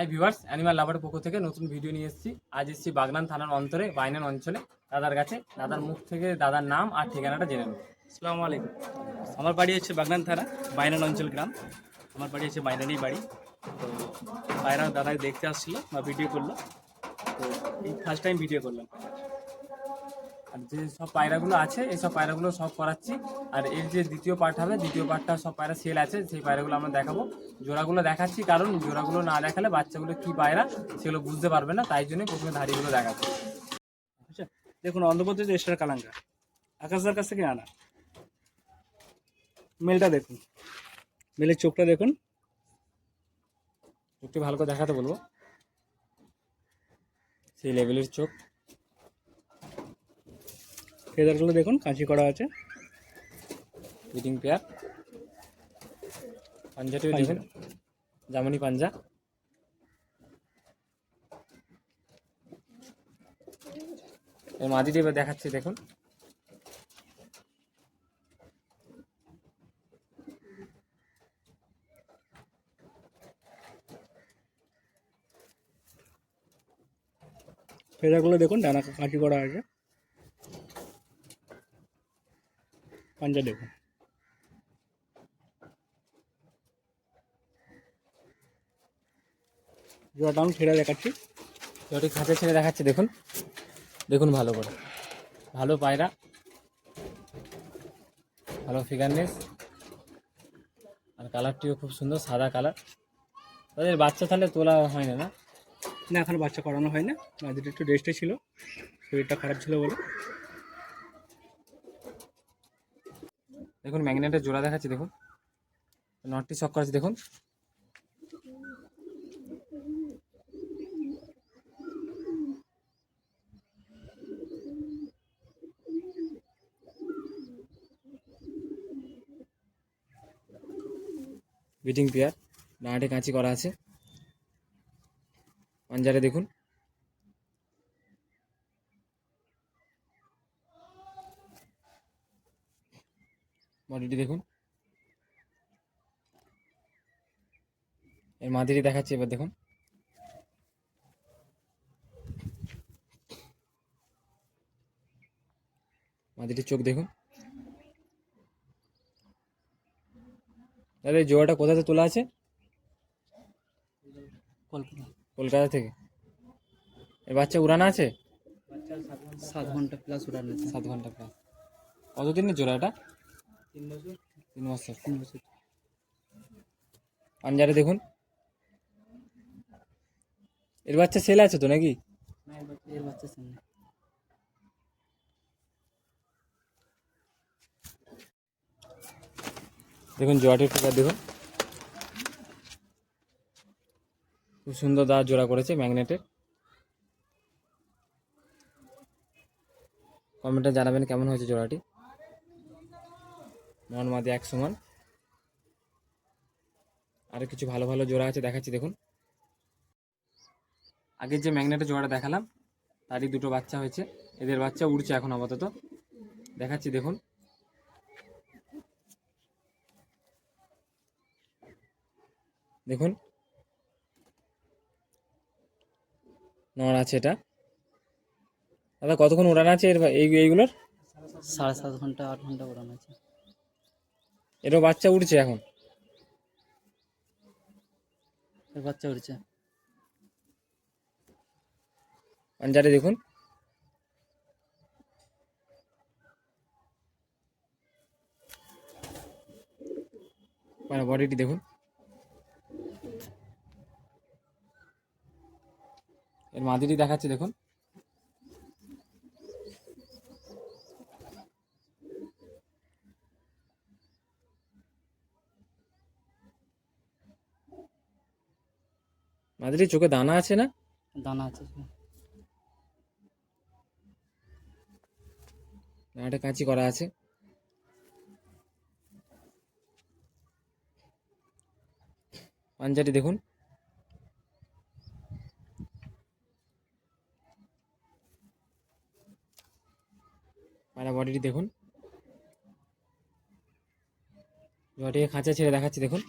Hi viewers, animal লাভারের পক্ষ থেকে নতুন ভিডিও নিয়ে এসেছি। আজ এসেছি বাগনান থানার অন্তরে বাইনান অঞ্চলে দাদার কাছে। দাদার মুখ থেকে দাদার নাম আর ঠিকানাটা জেনে নেব। আসসালামু আলাইকুম। আমার বাড়ি হচ্ছে বাগনান থানা বাইনান অঞ্চল গ্রাম। আমার বাড়ি হচ্ছে বাইনানই বাড়ি। তো বাইরা দাদাই দেখতে আসছিল বা ভিডিও করলো, তো এই ফার্স্ট টাইম ভিডিও করলাম। আর যে সব পায়রাগুলো আছে এই সব পায়রাগুলো সব করাচ্ছি। আর এর যে দ্বিতীয় পার্ট হবে, দ্বিতীয় পার্টটা সব পায়রা সেল আছে, সেই পায়রাগুলো আমরা দেখাবো। জোড়াগুলো দেখাচ্ছি কারণ জোড়াগুলো না দেখালে বাচ্চাগুলো কি পায়রা সেগুলো বুঝতে পারবে না, তাই জন্য প্রথমে ধাড়িগুলো দেখাচ্ছি। আচ্ছা, দেখুন অন্ধ্রপ্রদেশ স্টার কালাঙ্গা আকাশদার কাছ থেকে আনা। মেলটা দেখুন, মেলের চোখটা দেখুন, একটু ভালো করে দেখাতে বলবো। সেই লেভেলের চোখ, ফেদারগুলো দেখুন, কাঁচি করা আছে। ব্রিডিং পেয়ার, পাঞ্জাটিও দেখুন, জামানি পাঞ্জা। এর মাদিটি এবার দেখাচ্ছি দেখুন। ফেদারগুলো দেখুন, ডানা কাঁচি করা আছে। পাঞ্জা দেখুন। জোড়াটা আমি ছেড়ে দেখাচ্ছি। জোড়াটি খাঁচা ছেড়ে দেখাচ্ছি দেখুন, দেখুন ভালো করে। ভালো পায়রা, ভালো ফিগারনেস, আর কালারটিও খুব সুন্দর, সাদা কালার। তাদের বাচ্চা তাহলে তোলা হয় না? না, এখন বাচ্চা করানো হয় না, মাঝে একটু রেস্টে ছিল, শরীরটা খারাপ ছিল বলে। দেখুন ম্যাগনেটের জোড়া দেখাচ্ছি দেখুন, নটটি শক করেছি দেখুন। ব্রিডিং পেয়ার, ডানাটে কাঁচি করা আছে। পাঞ্জারে দেখুন, বডিটি দেখুন। এর মাদিটি দেখাচ্ছি এবার দেখুন। মাদিটির চোখ দেখুন। দাদা এই জোড়াটা কোথা থেকে তোলা আছে? কলকাতা থেকে। এর বাচ্চা উড়ানো আছে? 7 ঘন্টা প্লাস উড়ান আছে। 7 ঘন্টা প্লাস। কতদিনের জোড়া এটা? 3 বছর। 3 বছর। 3 বছর। পাঞ্জারে দেখুন। এর বাচ্চা সেল আছে তো নাকি? না, এর বাচ্চা সামনে। দেখুন জোড়াটির ফিগার দেখুন, খুব সুন্দর দাঁত জোড়া করেছে ম্যাগনেটের। কমেন্টে জানাবেন কেমন হয়েছে জোড়াটি। মন মাদি এক সমান। আরও কিছু ভালো ভালো জোড়া আছে, দেখাচ্ছি দেখুন। আগের যে ম্যাগনেটের জোড়াটা দেখালাম তারই দুটো বাচ্চা হয়েছে। এদের বাচ্চা উড়ছে এখন আপাতত, দেখাচ্ছি দেখুন। দেখুন নড় আছে এটা। দাদা কতক্ষণ উড়ানো আছে এইগুলোর? 7.5 ঘন্টা 8 ঘন্টা উড়ান আছে। এরও বাচ্চা উড়ছে এখন। এর বাচ্চা উড়ছে। পাঞ্জারে দেখুন। বডিটি দেখুন। এর মাদিটি দেখাচ্ছি দেখুন। মাদিটির চোখে দানা আছে না? দানা আছে। দানাটা কাঁচি করা আছে। পাঞ্জাটি দেখুন। বডিটি দেখুন। জোড়াটিকে খাঁচা ছেড়ে দেখাচ্ছি দেখুন।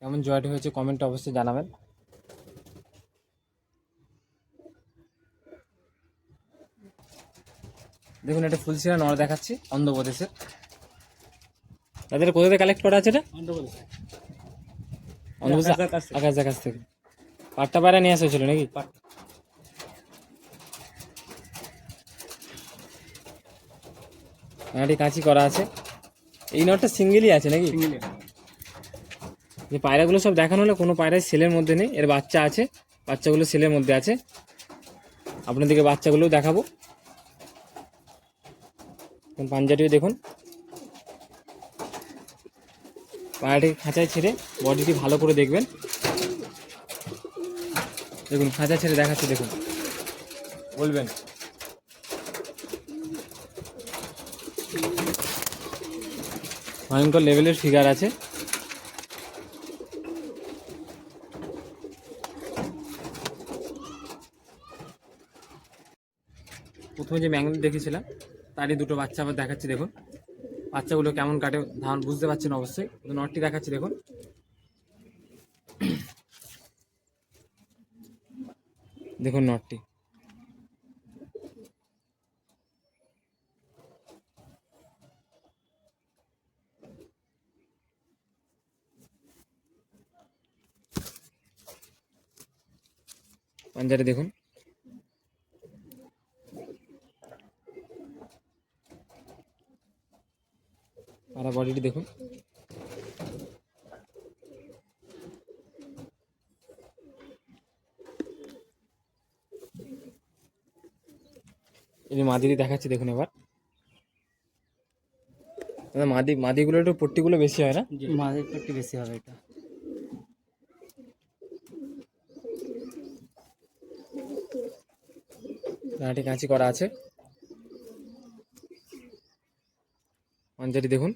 কেমন জোড়াটি হয়েছে কমেন্টে অবশ্যই জানাবেন। দেখুন এটা ফুলশিরা নর দেখাচ্ছি অন্ধ্রপ্রদেশের। তাদের কোথা থেকে কালেক্ট করা আছে এটা? অন্ধ্রপ্রদেশ। অন্ধ্রপ্রদেশ আকাশদার কাছ থেকে। পাট্টা পায়রা নিয়ে আসা হয়েছিল নাকি? এটি কাঁচি করা আছে। এই নটটা সিঙ্গেলই আছে নাকি? সিঙ্গেলি। যে পায়রাগুলো সব দেখানো হলো কোনো পায়রাই সেলের মধ্যে নেই, এর বাচ্চা আছে, বাচ্চাগুলো সেলের মধ্যে আছে। আপনাদেরকে বাচ্চাগুলোও দেখাবো। পাঞ্জাটিও দেখুন, পায়রাটিকে খাঁচায় ছেড়ে বডিটি ভালো করে দেখবেন। দেখুন খাঁচা ছেড়ে দেখাচ্ছি, দেখুন বলবেন। ভয়ঙ্কর লেভেলের ফিগার আছে। প্রথমে যে ম্যাগনেট দেখেছিলাম তারই দুটো বাচ্চা আবার দেখাচ্ছি, দেখুন বাচ্চাগুলো কেমন কাটে ধান বুঝতে পারছেন অবশ্যই। নটটি দেখাচ্ছি দেখুন, দেখুন নটটি। পাঞ্জারে দেখুন, আর বডিটি দেখুন। এই যে মাদিটি দেখাচ্ছি দেখুন এবার। দাদা মাদিগুলো একটু পট্টিগুলো বেশি হয় না? মাঝের একটু বেশি হবে এটা। নাটি কাঁচি করা আছে। পাঞ্জাটি দেখুন,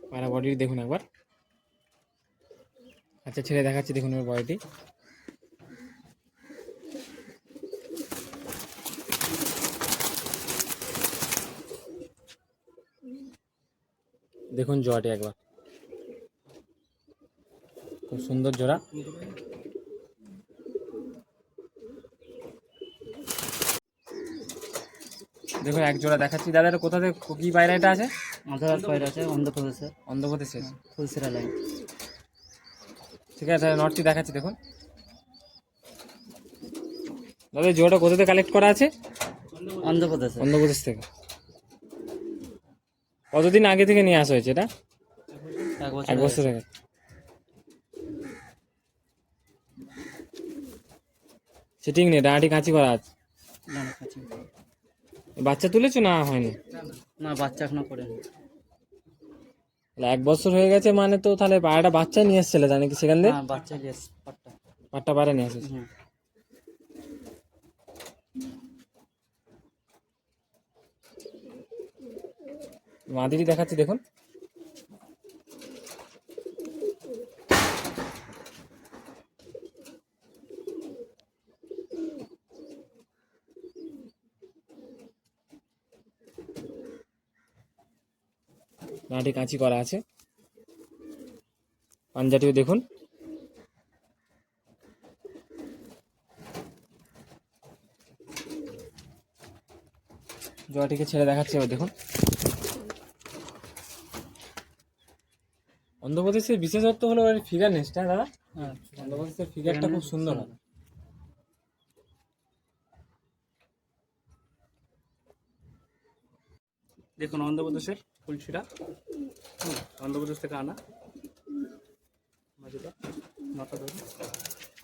পায়রা বডি দেখুন একবার। আচ্ছা ছেড়ে দেখাচ্ছি দেখুন ওর বডিটি। দেখুন জোড়াটি একবার, খুব সুন্দর জোড়া। দেখুন এক জোড়া দেখাচ্ছি দাদা। এটা কোথা থেকে কি পায়রা এটা আছে? মাথার পায়রা আছে অন্ধ্রপ্রদেশের। অন্ধ্রপ্রদেশের ফুলসিরা লাইন। ঠিক আছে, নটটি দেখাচ্ছি দেখুন দাদা। জোড়াটা কোথা থেকে কালেক্ট করা আছে? অন্ধ্রপ্রদেশে। অন্ধ্রপ্রদেশ থেকে। কতদিন আগে থেকে নিয়ে আসা হয়েছে এটা? 1 বছর আগে। সেটিং নেই, ডাঁটি কাঁচি করা আছে। বাচ্চা তুলেছো না হয়নি? না বাচ্চা এখনো করেনি। 1 বছর হয়ে গেছে মানে তো তাহলে পায়রাটা বাচ্চা নিয়ে এসেছিল জানি কি সেখান থেকে? বাচ্চা লিয়েছে পাট্টা। পাট্টা পায়রা নিয়ে এসেছে। মাদিটি দেখাচ্ছি দেখুন, নাটি কাঁচি করা আছে। পাঞ্জাটিও দেখুন, জোড়াটিকে ছেড়ে দেখাচ্ছি এবার দেখুন। অন্ধ্রপ্রদেশের বিশেষত্ব হলো এর ফিগার নেসটা দাদা। অন্ধ্রপ্রদেশের ফিগারটা খুব সুন্দর হয়। দেখুন অন্ধ্রপ্রদেশের ফুলশিরা, অন্ধ্রপ্রদেশ থেকে আনা মাঝেটা মাথা ধরুন।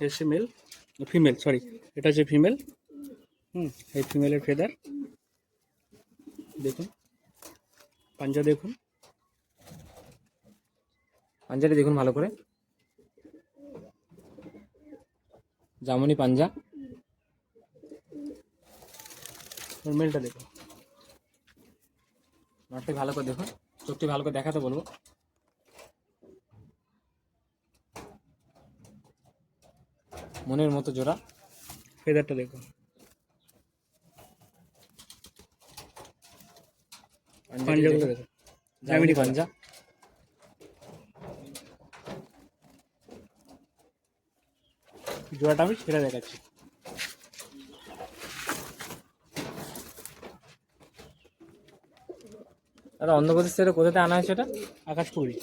এসে মেল ফিমেল, সরি এটা হচ্ছে ফিমেল। এই ফিমেলের ফেদার দেখুন, পাঞ্জা দেখুন, পাঞ্জাটি দেখুন ভালো করে, জামনি পাঞ্জা। মেলটা দেখুন। নটটি ভালো করে দেখুন, চোখটি ভালো করে দেখাতে বলবো। মনের মতো জোড়া। ফেদারটা দেখুন। পাঞ্জাগুলো দেখো, জামিনি পাঞ্জা। জোড়াটা আমি সেটা দেখাচ্ছি। দাদা অন্ধ্রপ্রদেশ থেকে কোথাতে আনা হয়েছে এটা? আকাশপুরি,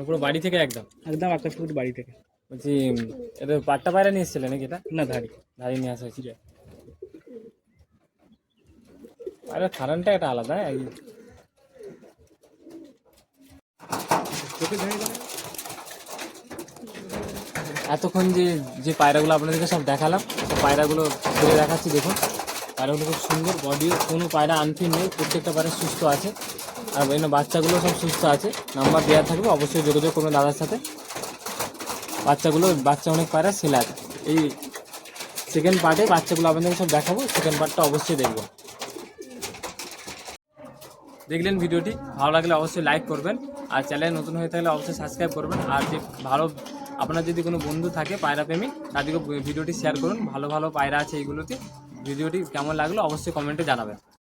পুরো বাড়ি থেকে একদম? একদম আকাশপুরি বাড়ি থেকে। বলছি এটা পাট্টা পায়রা নিয়ে এসেছিলে নাকি? এটা না, ধারি। ধারি নিয়ে আসা হয়েছিল। আরে খারানটা এটা আলাদা। এতক্ষণ যে যে পায়রাগুলো আপনাদেরকে সব দেখালাম, সব পায়রাগুলো ঘুরে দেখাচ্ছি। দেখুন পায়রাগুলো খুব সুন্দর, বডি কোনো পায়রা আনফিট নেই, প্রত্যেকটা পায়রা সুস্থ আছে। আর এখানে বাচ্চাগুলো সব সুস্থ আছে। নাম্বার দেওয়া থাকবে, অবশ্যই যোগাযোগ করবেন দাদার সাথে। বাচ্চা অনেক পায়রা সেল আছে। এই সেকেন্ড পার্টে বাচ্চাগুলো আপনাদেরকে সব দেখাবো, সেকেন্ড পার্টটা অবশ্যই দেখবেন। দেখলেন ভিডিওটি, ভালো লাগলে অবশ্যই লাইক করবেন, আর চ্যানেল নতুন হয়ে থাকলে অবশ্যই সাবস্ক্রাইব করবেন। আর যে ভালো আপনার যদি কোনো বন্ধু থাকে পায়রা প্রেমী, তাদেরকে ভিডিওটি শেয়ার করুন। ভালো ভালো পায়রা আছে এইগুলোতে। ভিডিওটি কেমন লাগলো অবশ্যই কমেন্টে জানাবেন।